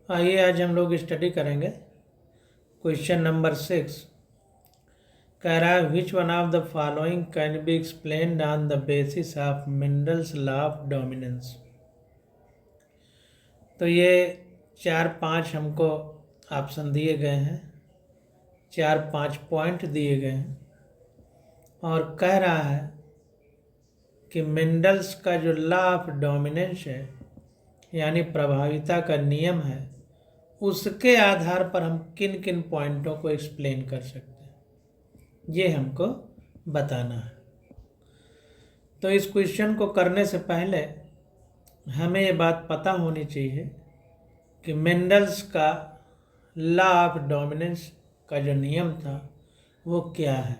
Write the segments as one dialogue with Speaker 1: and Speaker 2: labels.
Speaker 1: आइए आज हम लोग स्टडी करेंगे क्वेश्चन नंबर 6। कह रहा है which one of the following can be explained on the basis of Mendel's law of dominance. तो ये 4-5 हमको ऑप्शन दिए गए हैं, 4-5 पॉइंट दिए गए हैं और कह रहा है कि मेंडल्स का जो लॉ ऑफ डोमिनेंस है यानी प्रभाविता का नियम है, उसके आधार पर हम किन किन पॉइंटों को एक्सप्लेन कर सकते हैं, ये हमको बताना है। तो इस क्वेश्चन को करने से पहले हमें ये बात पता होनी चाहिए कि मेंडल्स का लॉ ऑफ डोमिनेंस का जो नियम था वो क्या है।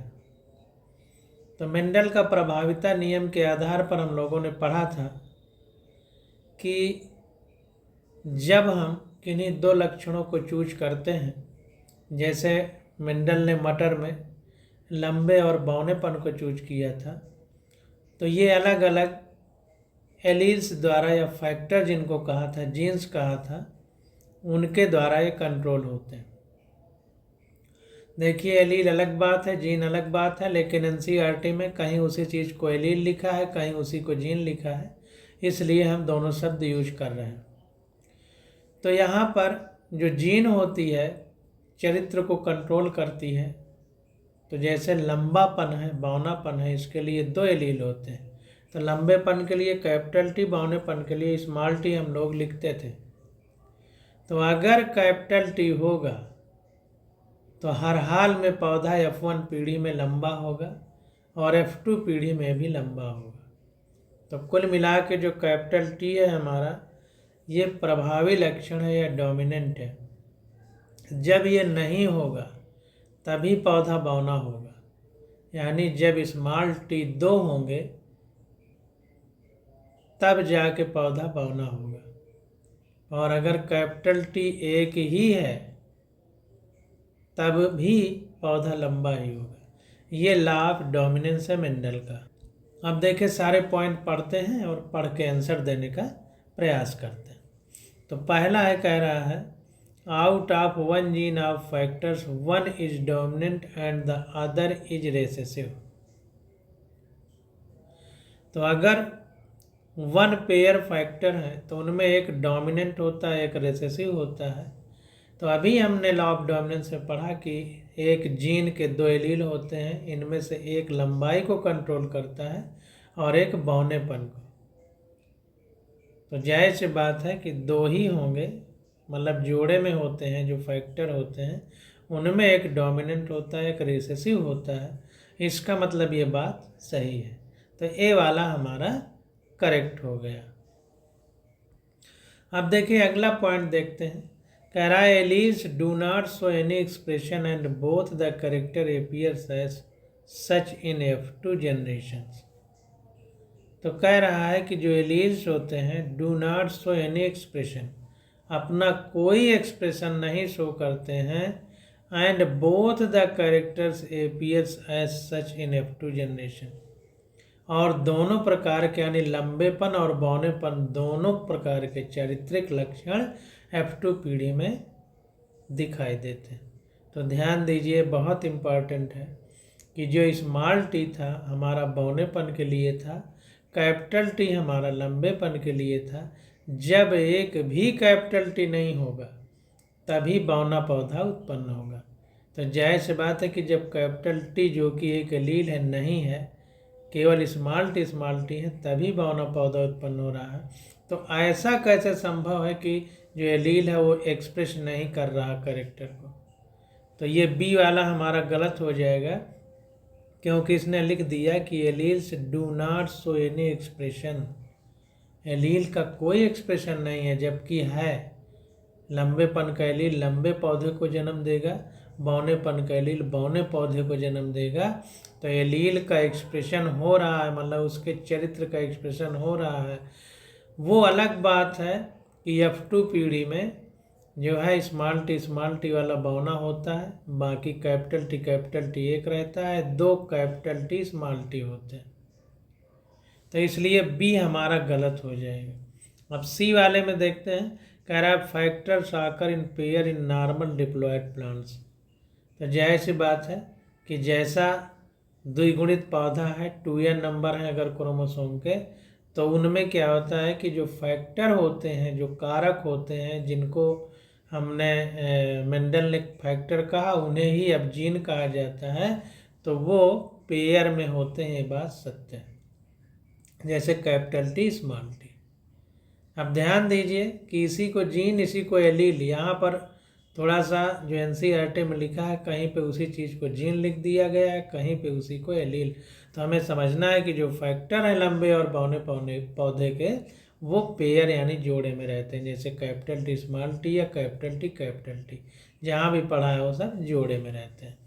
Speaker 1: तो मेंडल का प्रभाविता नियम के आधार पर हम लोगों ने पढ़ा था कि जब हम किन्हीं दो लक्षणों को चूज करते हैं, जैसे मेंडल ने मटर में लंबे और बौनेपन को चूज किया था, तो ये अलग अलग एलील्स द्वारा या फैक्टर जिनको कहा था, जीन्स कहा था, उनके द्वारा ये कंट्रोल होते हैं। देखिए एलील अलग बात है, जीन अलग बात है, लेकिन एनसीईआरटी में कहीं उसी चीज़ को एलील लिखा है, कहीं उसी को जीन लिखा है, इसलिए हम दोनों शब्द यूज कर रहे हैं। तो यहाँ पर जो जीन होती है चरित्र को कंट्रोल करती है। तो जैसे लंबापन है, बौनापन है, इसके लिए 2 एलील होते हैं। तो लंबेपन के लिए कैपिटल टी, बौनेपन के लिए स्मॉल टी हम लोग लिखते थे। तो अगर कैपिटल टी होगा तो हर हाल में पौधा F1 पीढ़ी में लंबा होगा और F2 पीढ़ी में भी लंबा होगा। तो कुल मिला के जो कैपिटल टी है हमारा, ये प्रभावी लक्षण है या डोमिनेंट है। जब ये नहीं होगा तभी पौधा बौना होगा, यानी जब स्मॉल टी 2 होंगे तब जाके पौधा बौना होगा, और अगर कैपिटल टी 1 ही है तब भी पौधा लंबा ही होगा। ये लॉ ऑफ डोमिनेंस है मेंडल का। अब देखिए सारे पॉइंट पढ़ते हैं और पढ़ के आंसर देने का प्रयास करते हैं। तो पहला है, कह रहा है out of 1 gene of factors 1 is dominant and the other is recessive. तो अगर 1 पेयर फैक्टर है तो उनमें एक डोमिनेंट होता है, एक रेसेसिव होता है। तो अभी हमने लॉ ऑफ डोमिनेंस में पढ़ा कि एक जीन के 2 एलील होते हैं, इनमें से एक लंबाई को कंट्रोल करता है और एक बौनेपन को। तो जाहिर सी बात है कि 2 ही होंगे, मतलब जोड़े में होते हैं जो फैक्टर होते हैं, उनमें एक डोमिनेंट होता है, एक रिसेसिव होता है। इसका मतलब ये बात सही है। तो ए वाला हमारा करेक्ट हो गया। अब देखिए अगला पॉइंट देखते हैं। कह रहा है alleles do not show any expression and both the character appears as such in F2 generations. तो कह रहा है कि जो एलील्स होते हैं do not show any expression, अपना कोई एक्सप्रेशन नहीं शो करते हैं, and both the characters appears as such in F2 generation, और दोनों प्रकार के यानी लंबेपन और बौनेपन दोनों प्रकार के चारित्रिक लक्षण F2 पीढ़ी में दिखाई देते हैं। तो ध्यान दीजिए, बहुत इम्पॉर्टेंट है कि जो स्मॉल टी था हमारा बौनेपन के लिए था, कैपिटल टी हमारा लंबेपन के लिए था। जब एक भी कैपिटल टी नहीं होगा तभी बौना पौधा उत्पन्न होगा। तो जाहिर सी बात है कि जब कैपिटल टी जो कि एक एलील है नहीं है, केवल स्मॉल टी है, तभी बौना पौधा उत्पन्न हो रहा है। तो ऐसा कैसे संभव है कि जो एलील है वो एक्सप्रेस नहीं कर रहा कैरेक्टर को। तो ये बी वाला हमारा गलत हो जाएगा, क्योंकि इसने लिख दिया कि alleles do not show any expression. Allele का कोई एक्सप्रेशन नहीं है, जबकि है लंबेपन का एलील लंबे पौधे को जन्म देगा, बौनेपन का एलील बौने पौधे को जन्म देगा। तो एलील का एक्सप्रेशन हो रहा है, मतलब उसके चरित्र का एक्सप्रेशन हो रहा है। वो अलग बात है कि F2 पीढ़ी में जो है स्मॉल टी वाला बौना होता है, बाकी कैपिटल टी एक रहता है, 2 कैपिटल टी स्मॉल टी होते हैं। तो इसलिए बी हमारा गलत हो जाएगा। अब सी वाले में देखते हैं कह रहा है फैक्टर्स आकर in pair in normal diploid plants. तो जाहिर सी बात है कि जैसा द्विगुणित पौधा है 2n नंबर है अगर क्रोमोसोम के, तो उनमें क्या होता है कि जो फैक्टर होते हैं, जो कारक होते हैं, जिनको हमने मेंडल ने फैक्टर कहा, उन्हें ही अब जीन कहा जाता है। तो वो पेयर में होते हैं, ये बात सत्य है। जैसे कैपिटल टी स्मॉल टी। अब ध्यान दीजिए कि इसी को जीन इसी को एलील, यहाँ पर थोड़ा सा जो एनसीईआरटी में लिखा है कहीं पे उसी चीज़ को जीन लिख दिया गया है, कहीं पे उसी को एलील। तो हमें समझना है कि जो फैक्टर है लंबे और बौने पौधे के, वो पेयर यानी जोड़े में रहते हैं। जैसे कैपिटल टी स्मॉल टी या कैपिटल टी, जहाँ भी पढ़ा है वो सब जोड़े में रहते हैं।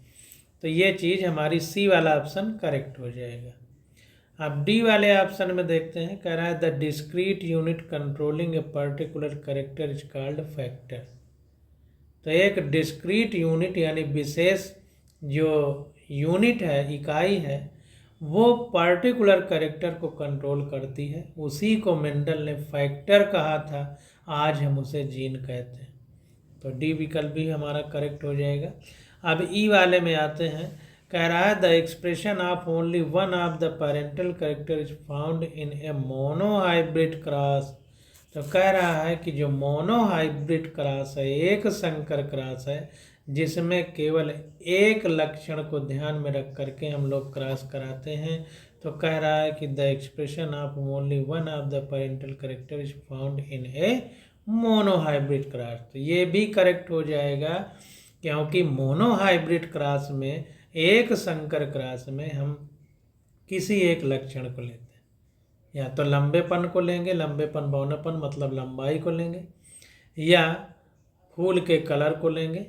Speaker 1: तो ये चीज़ हमारी सी वाला ऑप्शन करेक्ट हो जाएगा। अब डी वाले ऑप्शन में देखते हैं, कह रहा है the discrete unit controlling a particular character is called factor. तो एक डिस्क्रीट यूनिट यानी विशेष जो यूनिट है, इकाई है, वो पर्टिकुलर कैरेक्टर को कंट्रोल करती है। उसी को मेंडल ने फैक्टर कहा था, आज हम उसे जीन कहते हैं। तो डी विकल्प भी हमारा करेक्ट हो जाएगा। अब ई वाले में आते हैं, कह रहा है the expression of only one of the parental character is found in a monohybrid cross. तो कह रहा है कि जो मोनोहाइब्रिड क्रॉस है, एक संकर क्रॉस है, जिसमें केवल एक लक्षण को ध्यान में रख करके हम लोग क्रॉस कराते हैं। तो कह रहा है कि the expression of only one of the parental character is found in a monohybrid cross. तो ये भी करेक्ट हो जाएगा, क्योंकि मोनोहाइब्रिड क्रॉस में, एक संकर क्रॉस में हम किसी एक लक्षण को लेते हैं, या तो लंबेपन को लेंगे, लंबेपन बौनापन मतलब लंबाई को लेंगे, या फूल के कलर को लेंगे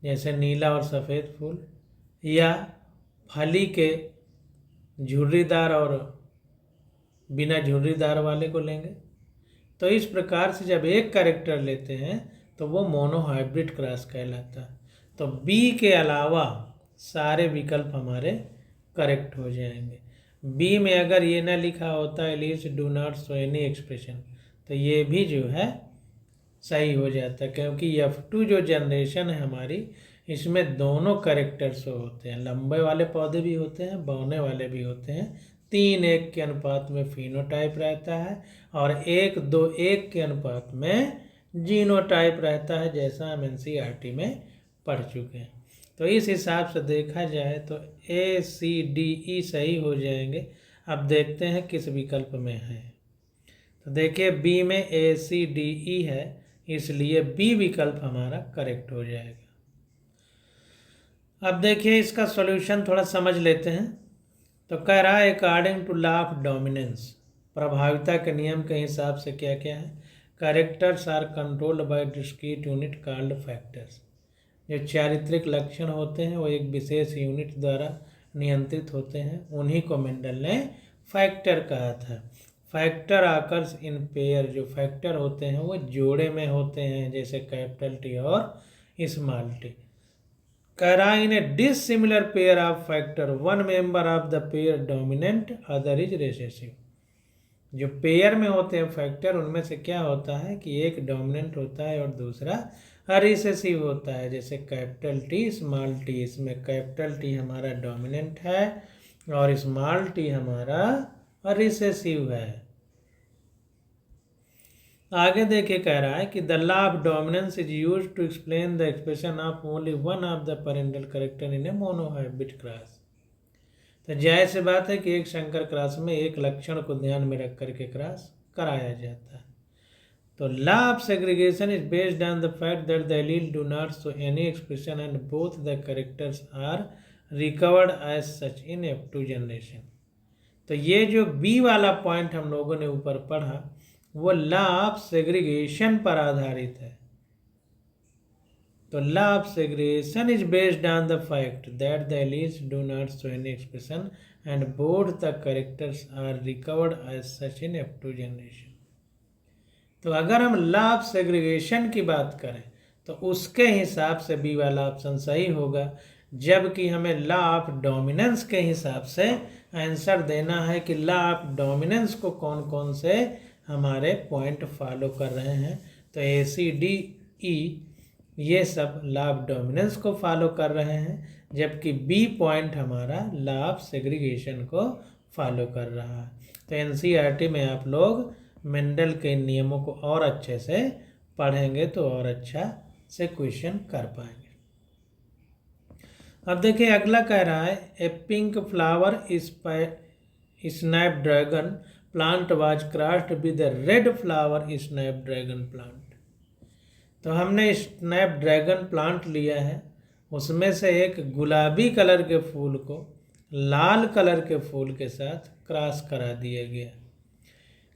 Speaker 1: जैसे नीला और सफ़ेद फूल, या फली के झुर्रीदार और बिना झुर्रीदार वाले को लेंगे। तो इस प्रकार से जब एक कैरेक्टर लेते हैं तो वो मोनोहाइब्रिड क्रॉस कहलाता है। तो बी के अलावा सारे विकल्प हमारे करेक्ट हो जाएंगे। बी में अगर ये ना लिखा होता alleles do not show any expression, तो ये भी जो है सही हो जाता है, क्योंकि F2 जो जनरेशन है हमारी, इसमें दोनों कैरेक्टर शो होते हैं। लंबे वाले पौधे भी होते हैं, बौने वाले भी होते हैं। 3:1 के अनुपात में फिनोटाइप रहता है और 1:2:1 के अनुपात में जीनोटाइप रहता है, जैसा हम एनसीईआरटी में पढ़ चुके हैं। तो इस हिसाब से देखा जाए तो A, C, D, E सही हो जाएंगे। अब देखते हैं किस विकल्प में है। तो देखिए बी में A, C, D, E है, इसलिए बी विकल्प हमारा करेक्ट हो जाएगा। अब देखिए इसका सॉल्यूशन थोड़ा समझ लेते हैं। तो कह रहा है according to law of dominance, प्रभाविता के नियम के हिसाब से क्या क्या है, characters are controlled by discrete unit called factors. जो चारित्रिक लक्षण होते हैं वो एक विशेष यूनिट द्वारा नियंत्रित होते हैं, उन्हीं को मेंडल ने फैक्टर कहा था। फैक्टर आकर्स इन पेयर, जो फैक्टर होते हैं वो जोड़े में होते हैं, जैसे कैपिटल टी और स्मॉल टी। कह रहा है in a dissimilar pair of factor one member of the pair dominant other is recessive. जो पेयर में होते हैं फैक्टर, उनमें से क्या होता है कि एक डोमिनेंट होता है और दूसरा रिसेसिव होता है। जैसे कैपिटल टी स्मॉल टी, इसमें कैपिटल टी हमारा डोमिनेंट है और स्मॉल टी हमारा रिसेसिव है। आगे देखिए कह रहा है कि the law of dominance is used to explain the expression of only one of the parental character in a monohybrid cross. तो जाहिर सी बात है कि एक संकर क्रॉस में एक लक्षण को ध्यान में रख करके क्रॉस कराया जाता है। तो law of segregation is based on the fact that the allele do not show any expression and both the characters are recovered as such in F2 generation. तो ये जो बी वाला पॉइंट हम लोगों ने ऊपर पढ़ा, वो लॉ ऑफ सेग्रीगेशन पर आधारित है। तो law of segregation is based on the fact that the alleles do not show any expression and both the characters are recovered as such in F2 generation. तो अगर हम लॉ ऑफ सेग्रीगेशन की बात करें तो उसके हिसाब से बी वाला ऑप्शन सही होगा, जबकि हमें लॉ ऑफ डोमिनेंस के हिसाब से आंसर देना है कि लॉ ऑफ डोमिनेंस को कौन कौन से हमारे पॉइंट फॉलो कर रहे हैं। तो ए सी डी ई ये सब लॉ ऑफ डोमिनेंस को फॉलो कर रहे हैं, जबकि बी पॉइंट हमारा लॉ ऑफ सेग्रीगेशन को फॉलो कर रहा है। तो एनसीईआरटी में आप लोग मेंडल के नियमों को और अच्छे से पढ़ेंगे तो और अच्छा से क्वेश्चन कर पाएंगे। अब देखिए अगला कह रहा है a pink flower snapdragon plant was crossed with a red flower snapdragon plant. तो हमने स्नैपड्रैगन प्लांट लिया है, उसमें से एक गुलाबी कलर के फूल को लाल कलर के फूल के साथ क्रॉस करा दिया गया।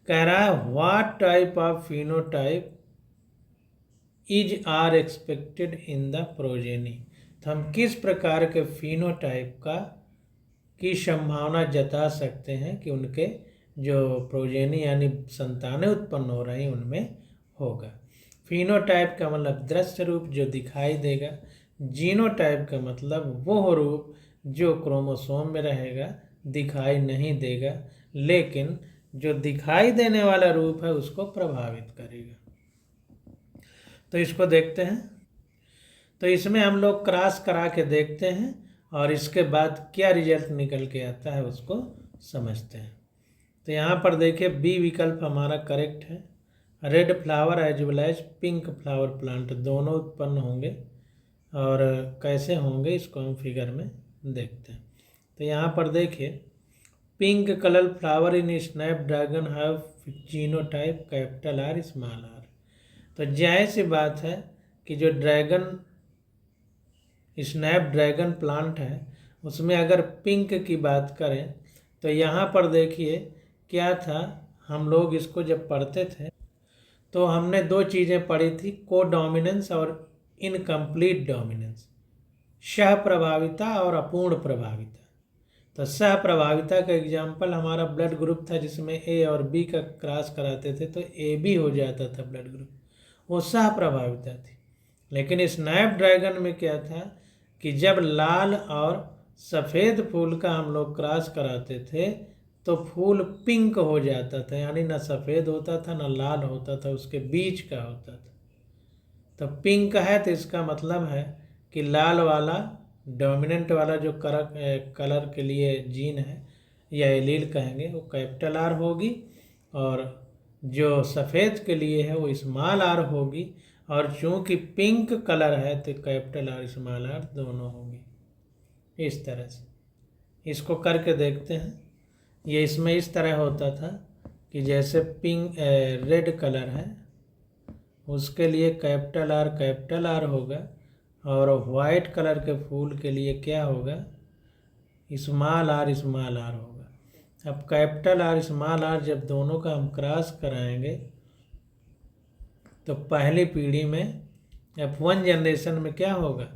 Speaker 1: कह रहा है what type of phenotype is are expected in the progeny. तो हम किस प्रकार के फिनोटाइप की संभावना जता सकते हैं कि उनके जो प्रोजेनी यानी संतानें उत्पन्न हो रही उनमें होगा। फिनोटाइप का मतलब दृश्य रूप जो दिखाई देगा, जीनोटाइप का मतलब वो रूप जो क्रोमोसोम में रहेगा, दिखाई नहीं देगा, लेकिन जो दिखाई देने वाला रूप है उसको प्रभावित करेगा। तो इसको देखते हैं। तो इसमें हम लोग क्रॉस करा के देखते हैं और इसके बाद क्या रिजल्ट निकल के आता है उसको समझते हैं। तो यहाँ पर देखिए बी विकल्प हमारा करेक्ट है। Red flower as well as pink flower plant दोनों उत्पन्न होंगे, और कैसे होंगे इसको हम फिगर में देखते हैं। तो यहाँ पर देखिए pink colour flower in snapdragon have genotype capital R small R. तो जाहिर सी बात है कि जो स्नैपड्रैगन प्लांट है उसमें अगर पिंक की बात करें तो यहाँ पर देखिए क्या था, हम लोग इसको जब पढ़ते थे तो हमने दो चीज़ें पढ़ी थी, कोडोमिनेंस और इनकम्प्लीट डोमिनेंस, सह प्रभाविता और अपूर्ण प्रभाविता। तो सह प्रभाविता का एग्जाम्पल हमारा ब्लड ग्रुप था जिसमें ए और बी का क्रॉस कराते थे तो ए बी हो जाता था ब्लड ग्रुप, वो सह प्रभाविता थी। लेकिन स्नैपड्रैगन में क्या था कि जब लाल और सफ़ेद फूल का हम लोग क्रॉस कराते थे तो फूल पिंक हो जाता था, यानी ना सफ़ेद होता था ना लाल होता था, उसके बीच का होता था। तो पिंक है तो इसका मतलब है कि लाल वाला डोमिनेंट वाला जो कलर के लिए जीन है या एलील कहेंगे वो कैपिटल आर होगी, और जो सफ़ेद के लिए है वो स्मॉल आर होगी, और चूँकि पिंक कलर है तो कैपिटल आर स्मॉल आर दोनों होगी। इस तरह से इसको करके देखते हैं। ये इसमें इस तरह होता था कि जैसे रेड कलर है उसके लिए कैपिटल आर होगा, और वाइट कलर के फूल के लिए क्या होगा, स्मॉल आर होगा। अब कैपिटल आर स्मॉल आर जब दोनों का हम क्रॉस कराएंगे तो पहली पीढ़ी में F1 जनरेशन में क्या होगा,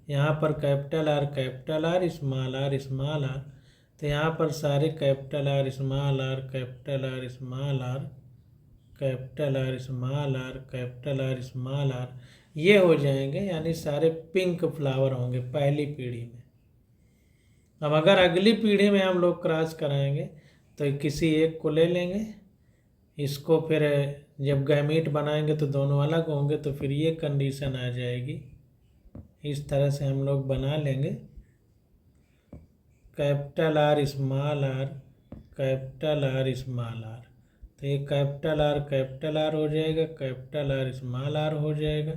Speaker 1: यहाँ पर कैपिटल आर स्मॉल आर, तो यहाँ पर सारे capital R small R capital R small R capital R small R capital R small R ये हो जाएंगे, यानी सारे पिंक फ्लावर होंगे पहली पीढ़ी में। अब अगर अगली पीढ़ी में हम लोग क्रॉस कराएंगे तो किसी एक को ले लेंगे, इसको फिर जब गैमीट बनाएंगे तो दोनों अलग होंगे, तो फिर ये कंडीशन आ जाएगी। इस तरह से हम लोग बना लेंगे capital R small R capital R small R, तो ये कैपिटल आर हो जाएगा, कैपिटल आर स्मॉल आर हो जाएगा,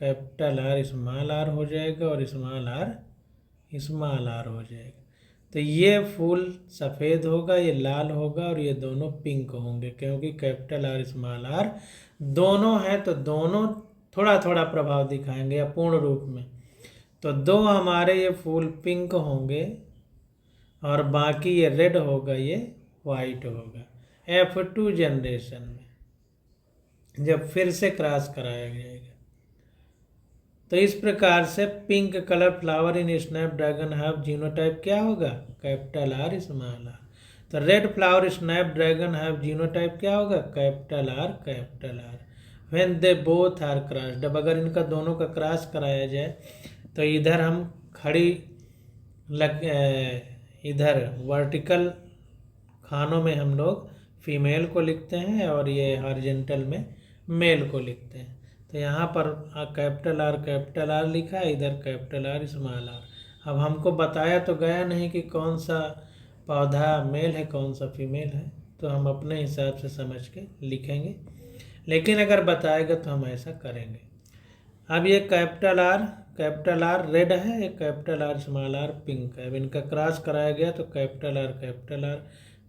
Speaker 1: कैपिटल आर स्मॉल आर हो जाएगा, और स्मॉल आर हो जाएगा। तो ये फूल सफ़ेद होगा, ये लाल होगा, और ये दोनों पिंक होंगे, क्योंकि कैपिटल आर स्मॉल आर दोनों हैं तो दोनों थोड़ा थोड़ा प्रभाव दिखाएंगे अपूर्ण रूप में। तो दो हमारे ये फूल पिंक होंगे और बाकी ये रेड होगा, ये वाइट होगा। F2 जनरेशन में जब फिर से क्रॉस कराया जाएगा तो इस प्रकार से pink colour flower in snapdragon have genotype क्या होगा, कैपिटल आर स्मॉल आर। तो red flower snapdragon have genotype क्या होगा, capital R. When they both are crossed, अब अगर इनका दोनों का क्रॉस कराया जाए तो इधर हम इधर वर्टिकल खानों में हम लोग फीमेल को लिखते हैं और ये हॉरिजॉन्टल में मेल को लिखते हैं। तो यहाँ पर कैपिटल आर लिखा है, इधर कैपिटल आर स्मॉल आर। अब हमको बताया तो गया नहीं कि कौन सा पौधा मेल है कौन सा फीमेल है, तो हम अपने हिसाब से समझ के लिखेंगे, लेकिन अगर बताएगा तो हम ऐसा करेंगे। अब ये कैपिटल आर रेड है, एक capital R small R pink है। अब इनका क्रॉस कराया गया तो capital R capital R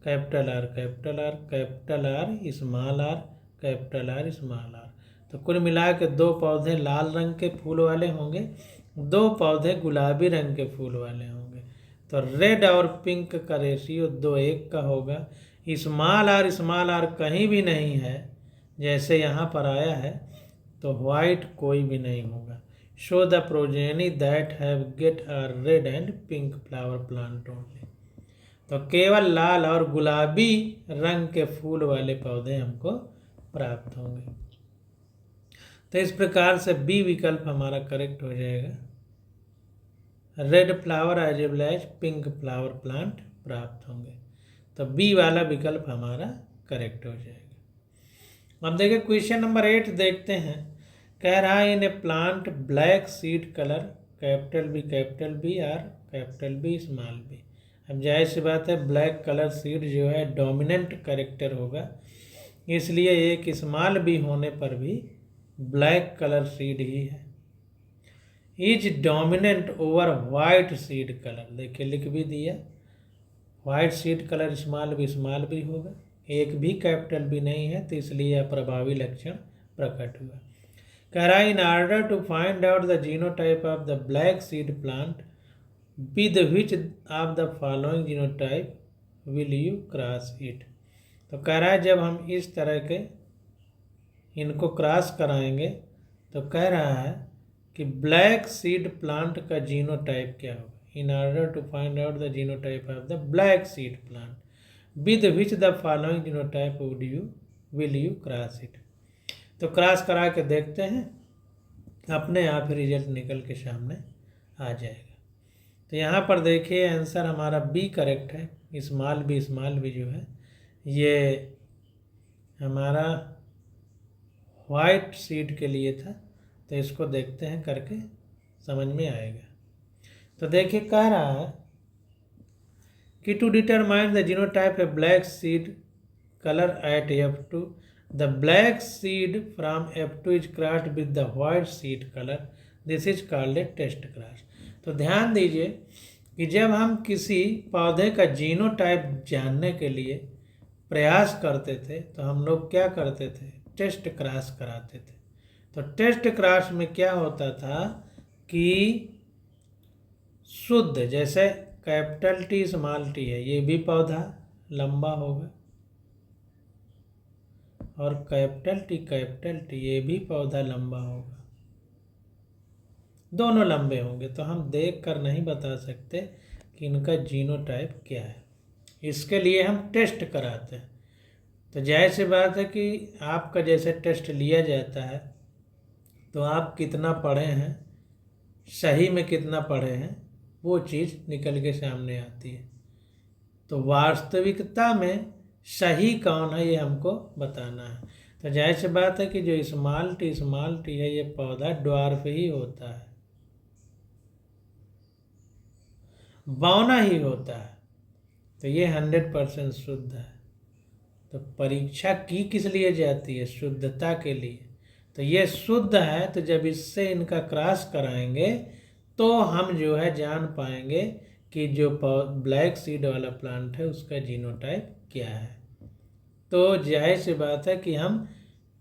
Speaker 1: capital R capital R capital R small R capital R small R. तो कुल मिला के 2 पौधे लाल रंग के फूल वाले होंगे, 2 पौधे गुलाबी रंग के फूल वाले होंगे। तो रेड और पिंक का रेशियो 2:1 का होगा। स्मॉल आर कहीं भी नहीं है, जैसे यहाँ पर आया है, तो वाइट कोई भी नहीं होगा। Show the progeny that have get a red and pink flower plant only. तो केवल लाल और गुलाबी रंग के फूल वाले पौधे हमको प्राप्त होंगे। तो इस प्रकार से बी विकल्प हमारा करेक्ट हो जाएगा। Red flower as well as pink flower plant प्राप्त होंगे। तो बी वाला विकल्प हमारा करेक्ट हो जाएगा। अब देखिए क्वेश्चन नंबर 8 देखते हैं। कह रहा है in a plant black seed colour capital B R capital B small b. अब जाहिर सी बात है ब्लैक कलर सीड जो है डोमिनेंट कैरेक्टर होगा, इसलिए एक स्मॉल बी होने पर भी ब्लैक कलर सीड ही है। Is dominant over white seed colour, देखिए लिख भी दिया, वाइट सीड कलर स्मॉल भी होगा, एक भी कैपिटल भी नहीं है, तो इसलिए अप्रभावी लक्षण प्रकट हुआ। कह रहा है in order to find out the genotype of the black seed plant with which of the following genotype will you cross it. तो कह रहा है जब हम इस तरह के इनको क्रॉस कराएंगे तो कह रहा है कि ब्लैक सीड प्लांट का जीनोटाइप क्या होगा। In order to find out the genotype of the black seed plant with which the following genotype will you cross it. तो क्रॉस करा के देखते हैं, अपने आप ही रिजल्ट निकल के सामने आ जाएगा। तो यहाँ पर देखिए आंसर हमारा बी करेक्ट है। स्मॉल बी जो है ये हमारा वाइट सीड के लिए था। तो इसको देखते हैं करके समझ में आएगा। तो देखिए कह रहा है कि to determine the genotype a black seed colour at F2 the black seed from F2 is crossed with the white seed colour, this is called a test cross. तो ध्यान दीजिए कि जब हम किसी पौधे का जीनोटाइप जानने के लिए प्रयास करते थे तो हम लोग क्या करते थे, टेस्ट क्रॉस कराते थे। तो टेस्ट क्रॉस में क्या होता था कि शुद्ध, जैसे कैपिटल टी स्मॉल टी है, ये भी पौधा लंबा होगा, और कैपिटल टी ये भी पौधा लंबा होगा, दोनों लंबे होंगे। तो हम देख कर नहीं बता सकते कि इनका जीनोटाइप क्या है, इसके लिए हम टेस्ट कराते हैं। तो जाहिर सी बात है कि आपका जैसे टेस्ट लिया जाता है तो आप कितना पढ़े हैं, सही में कितना पढ़े हैं, वो चीज़ निकल के सामने आती है। तो वास्तविकता में सही कौन है ये हमको बताना है। तो जाहिर सी बात है कि जो स्मॉल टी है ये पौधा ड्वार्फ ही होता है, बौना ही होता है, तो ये 100% शुद्ध है। तो परीक्षा की किस लिए जाती है, शुद्धता के लिए। तो ये शुद्ध है, तो जब इससे इनका क्रॉस कराएंगे तो हम जो है जान पाएंगे कि जो ब्लैक सीड वाला प्लांट है उसका जीनोटाइप क्या है। तो जाहिर सी बात है कि हम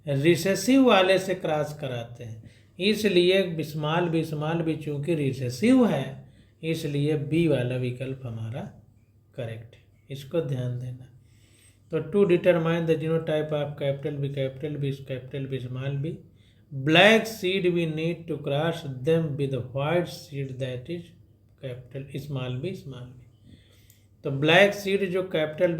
Speaker 1: रिसेसिव वाले से क्रॉस कराते हैं, इसलिए स्मॉल बी चूँकि रिसेसिव है, इसलिए बी वाला विकल्प हमारा करेक्ट है, इसको ध्यान देना। तो to determine the genotype of capital B small B black seed we need to cross them with white seed that is capital small B. तो ब्लैक सीड जो कैपिटल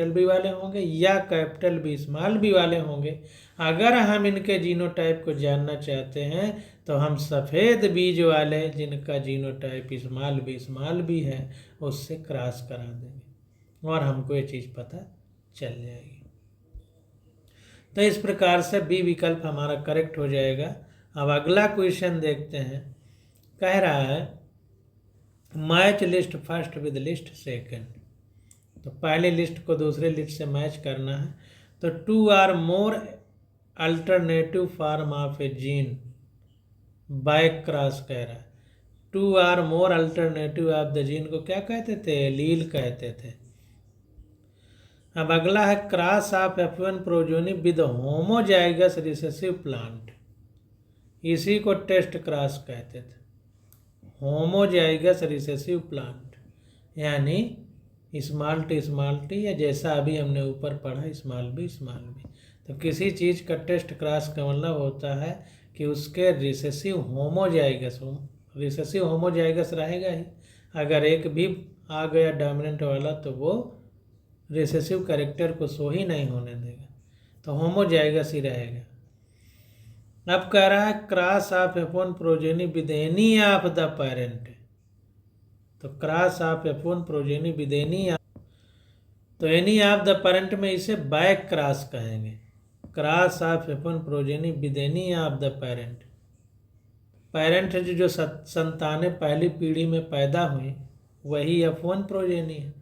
Speaker 1: बी वाले होंगे या कैपिटल बी स्मॉल बी वाले होंगे, अगर हम इनके जीनोटाइप को जानना चाहते हैं तो हम सफ़ेद बीज वाले जिनका जीनोटाइप स्मॉल बी है उससे क्रॉस करा देंगे और हमको ये चीज़ पता चल जाएगी। तो इस प्रकार से बी विकल्प हमारा करेक्ट हो जाएगा। अब अगला क्वेश्चन देखते हैं। कह रहा है match list first with list second. तो पहले लिस्ट को दूसरे लिस्ट से मैच करना है। तो 2 are more alternative form of a gene by cross कह रहा है। 2 are more alternative of the gene को क्या कहते थे? एलील कहते थे। अब अगला है cross of F1 progeny with homozygous recessive plant. इसी को टेस्ट क्रॉस कहते थे, होमोजाइगस रिसेसिव प्लांट, यानी स्मॉल टी या जैसा अभी हमने ऊपर पढ़ा स्मॉल बी। तो किसी चीज़ का टेस्ट क्रॉस का मतलब होता है कि उसके रिसेसिव होमोजाइगस रहेगा ही। अगर एक भी आ गया डोमिनेंट वाला तो वो रिसेसिव कैरेक्टर को शो ही नहीं होने देगा, तो होमोजाइगस ही रहेगा। अब कह रहा है cross of F1 progeny with any of the parent. तो cross of F1 progeny with any of the parent में इसे बैक क्रॉस कहेंगे। Cross of F1 progeny with any of the parent. Parent जो संतानें पहली पीढ़ी में पैदा हुई वही F1 प्रोजेनी है।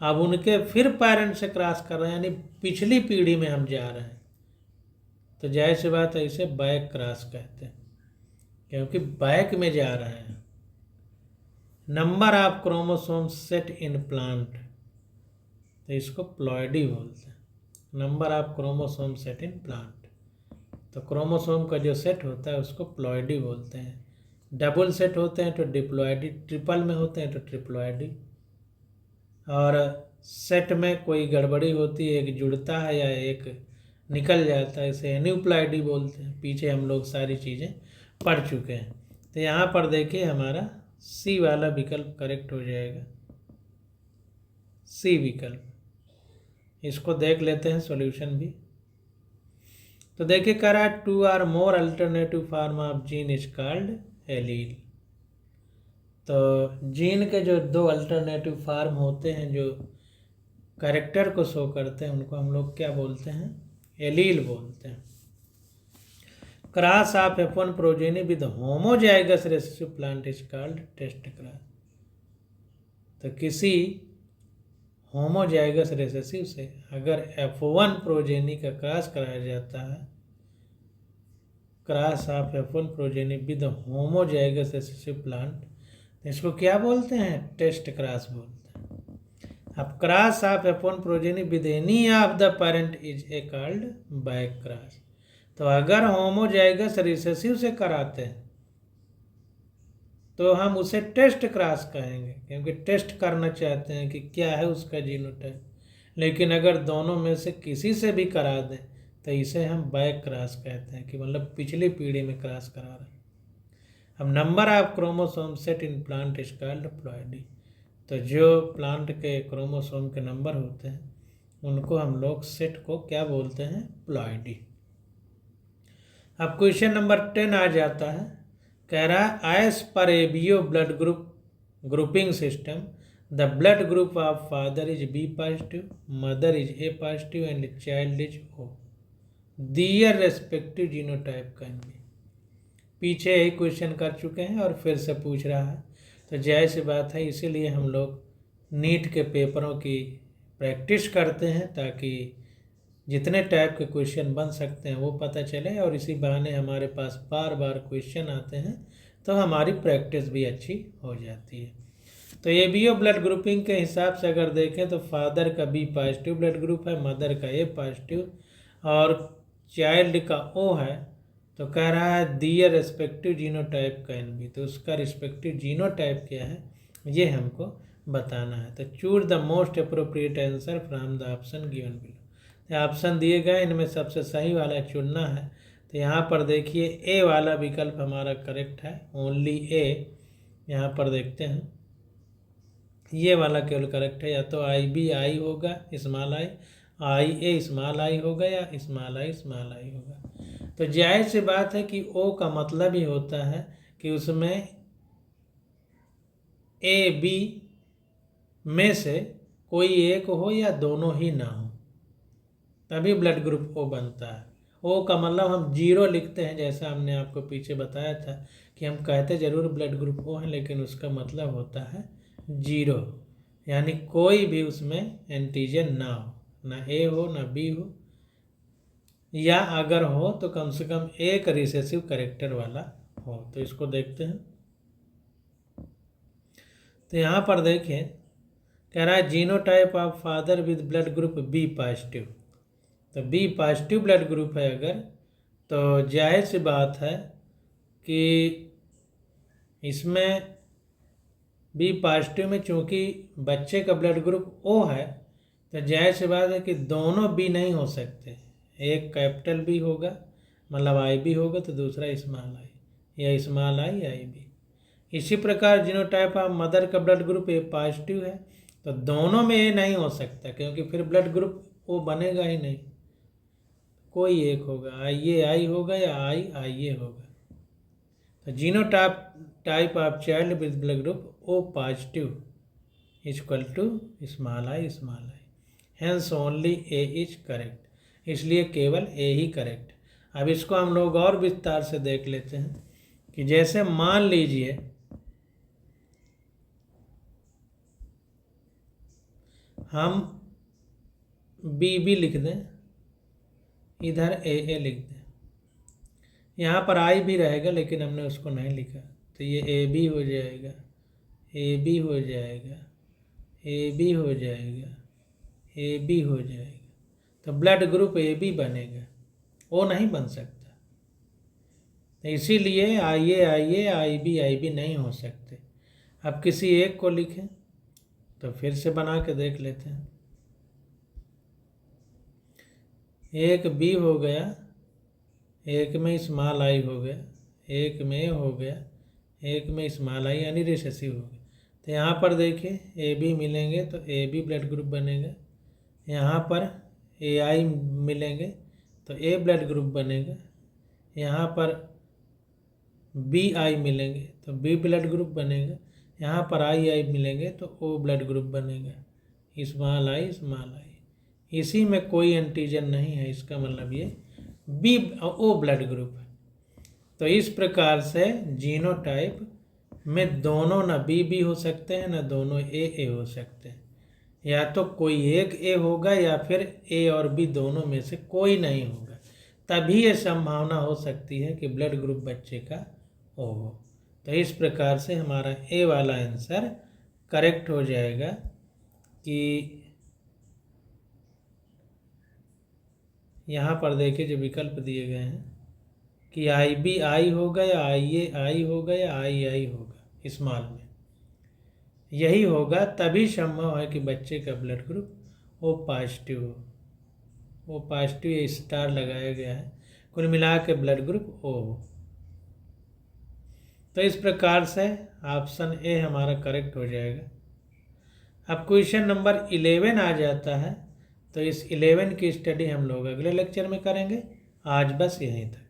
Speaker 1: अब उनके फिर पेरेंट से क्रॉस कर रहे हैं, यानी पिछली पीढ़ी में हम जा रहे हैं, तो जाहिर सी बात है इसे बैक क्रॉस कहते हैं, क्योंकि बैक में जा रहे हैं। Number of chromosome set in plant, तो इसको प्लॉइडी बोलते हैं। Number of chromosome set in plant, तो क्रोमोसोम का जो सेट होता है उसको प्लॉइडी बोलते हैं। डबल सेट होते हैं तो डिप्लॉइडी, ट्रिपल में होते हैं तो ट्रिप्लॉइडी, और सेट में कोई गड़बड़ी होती है, एक जुड़ता है या एक निकल जाता है, इसे एन्यूप्लॉइडी बोलते हैं। पीछे हम लोग सारी चीज़ें पढ़ चुके हैं। तो यहाँ पर देखिए हमारा सी वाला विकल्प करेक्ट हो जाएगा, सी विकल्प। इसको देख लेते हैं सॉल्यूशन भी। तो देखिए कह रहा है 2 are more alternative form of gene is called allele. तो जीन के जो 2 अल्टरनेटिव फॉर्म होते हैं जो कैरेक्टर को शो करते हैं उनको हम लोग क्या बोलते हैं? एलील बोलते हैं। Cross of F1 progeny with homozygous recessive plant is called test cross. तो किसी होमोजाइगस रिसेसिव से अगर F1 प्रोजेनी का क्रॉस कराया जाता है, cross of F1 progeny with homozygous recessive plant, तो इसको क्या बोलते हैं? टेस्ट क्रॉस बोलते हैं। अब cross of F1 progeny with any of the parent is a called back cross. तो अगर होमोजाइगस रिसेसिव से कराते हैं तो हम उसे टेस्ट क्रॉस कहेंगे, क्योंकि टेस्ट करना चाहते हैं कि क्या है उसका जीनोटाइप। लेकिन अगर दोनों में से किसी से भी करा दें तो इसे हम बैक क्रॉस कहते हैं, कि मतलब पिछली पीढ़ी में क्रॉस करा रहे हैं। अब number of chromosome set in plant is called ploidy. तो जो प्लांट के क्रोमोसोम के नंबर होते हैं उनको हम लोग सेट को क्या बोलते हैं? प्लॉइडी। अब क्वेश्चन नंबर 10 आ जाता है। कह रहा है as per ABO blood grouping system the blood group of father is B positive, mother is A positive and child is O. Their respective genotype can be. पीछे ही क्वेश्चन कर चुके हैं और फिर से पूछ रहा है, तो जाहिर सी बात है इसीलिए हम लोग नीट के पेपरों की प्रैक्टिस करते हैं, ताकि जितने टाइप के क्वेश्चन बन सकते हैं वो पता चले, और इसी बहाने हमारे पास बार बार क्वेश्चन आते हैं तो हमारी प्रैक्टिस भी अच्छी हो जाती है। तो एबीओ ब्लड ग्रुपिंग के हिसाब से अगर देखें तो फादर का बी पॉजिटिव ब्लड ग्रुप है, मदर का ए पॉजिटिव और चाइल्ड का ओ है। तो कह रहा है दियर रिस्पेक्टिव जीनोटाइप कैन बी, तो उसका रिस्पेक्टिव जीनोटाइप क्या है ये हमको बताना है। तो choose the most appropriate answer from the option given below. Option दिए गए इनमें सबसे सही वाला चुनना है। तो यहाँ पर देखिए ए वाला विकल्प हमारा करेक्ट है, ओनली ए। यहाँ पर देखते हैं ये वाला केवल करेक्ट है, या तो आई बी आई होगा small I A small I होगा, या स्मॉल आई होगा। तो जाहिर सी बात है कि ओ का मतलब ही होता है कि उसमें ए बी में से कोई एक हो या दोनों ही ना हो, तभी ब्लड ग्रुप ओ बनता है। ओ का मतलब हम जीरो लिखते हैं, जैसा हमने आपको पीछे बताया था कि हम कहते जरूर ब्लड ग्रुप ओ है, लेकिन उसका मतलब होता है जीरो, यानी कोई भी उसमें एंटीजन ना हो, ना ए हो ना बी हो, या अगर हो तो कम से कम एक रिसेसिव कैरेक्टर वाला हो। तो इसको देखते हैं। तो यहाँ पर देखें, कह रहा है genotype of father with blood group B positive. तो बी पॉजिटिव ब्लड ग्रुप है अगर, तो जाहिर सी बात है कि इसमें बी पॉजिटिव में चूंकि बच्चे का ब्लड ग्रुप ओ है, तो जाहिर सी बात है कि दोनों बी नहीं हो सकते। एक कैपिटल बी होगा, मतलब आई बी होगा, तो दूसरा स्मॉल आई, या स्मॉल आई आई बी। इसी प्रकार जीनोटाइप ऑफ मदर का ब्लड ग्रुप ए पॉजिटिव है, तो दोनों में ए नहीं हो सकता, क्योंकि फिर ब्लड ग्रुप ओ बनेगा ही नहीं, कोई एक होगा, आई ए आई होगा या आई ए होगा। तो genotype of child with blood group O positive equal to small I, hence only A is correct, इसलिए केवल ए ही करेक्ट। अब इसको हम लोग और विस्तार से देख लेते हैं कि जैसे मान लीजिए हम बी बी लिख दें, इधर ए लिख दें, यहाँ पर आई भी रहेगा लेकिन हमने उसको नहीं लिखा, तो ये ए बी हो जाएगा, ए बी हो जाएगा, ए बी हो जाएगा, ए बी हो जाएगा। तो ब्लड ग्रुप ए बी बनेगा, ओ नहीं बन सकता। तो इसीलिए आई ए आई बी नहीं हो सकते। अब किसी एक को लिखें, तो फिर से बना के देख लेते हैं। एक बी हो गया, एक में स्मॉल आई हो गया, एक में हो गया, एक में स्मॉल आई यानी रिसेसिव हो गया। तो यहाँ पर देखिए ए बी मिलेंगे तो ए बी ब्लड ग्रुप बनेगा, यहाँ पर ए आई मिलेंगे तो ए ब्लड ग्रुप बनेगा, यहाँ पर बी आई मिलेंगे तो बी ब्लड ग्रुप बनेगा, यहाँ पर आई मिलेंगे तो ओ ब्लड ग्रुप बनेगा, स्मॉल आई। इसी में कोई एंटीजन नहीं है, इसका मतलब ये बी ओ ब्लड ग्रुप है। तो इस प्रकार से जीनोटाइप में दोनों ना बी हो सकते हैं, ना दोनों ए हो सकते हैं, या तो कोई एक ए होगा या फिर ए और बी दोनों में से कोई नहीं होगा, तभी ये संभावना हो सकती है कि ब्लड ग्रुप बच्चे का ओ हो। तो इस प्रकार से हमारा ए वाला आंसर करेक्ट हो जाएगा कि यहाँ पर देखिए जो विकल्प दिए गए हैं कि आई बी आई होगा या आई ए आई होगा या आई होगा स्मॉल में, यही होगा, तभी संभव है कि बच्चे का ब्लड ग्रुप ओ पॉजिटिव हो। ओ पॉजिटिव ये स्टार लगाया गया है, कुल मिला के ब्लड ग्रुप ओ हो। तो इस प्रकार से ऑप्शन ए हमारा करेक्ट हो जाएगा। अब क्वेश्चन नंबर 11 आ जाता है, तो इस 11 की स्टडी हम लोग अगले लेक्चर में करेंगे। आज बस यहीं तक।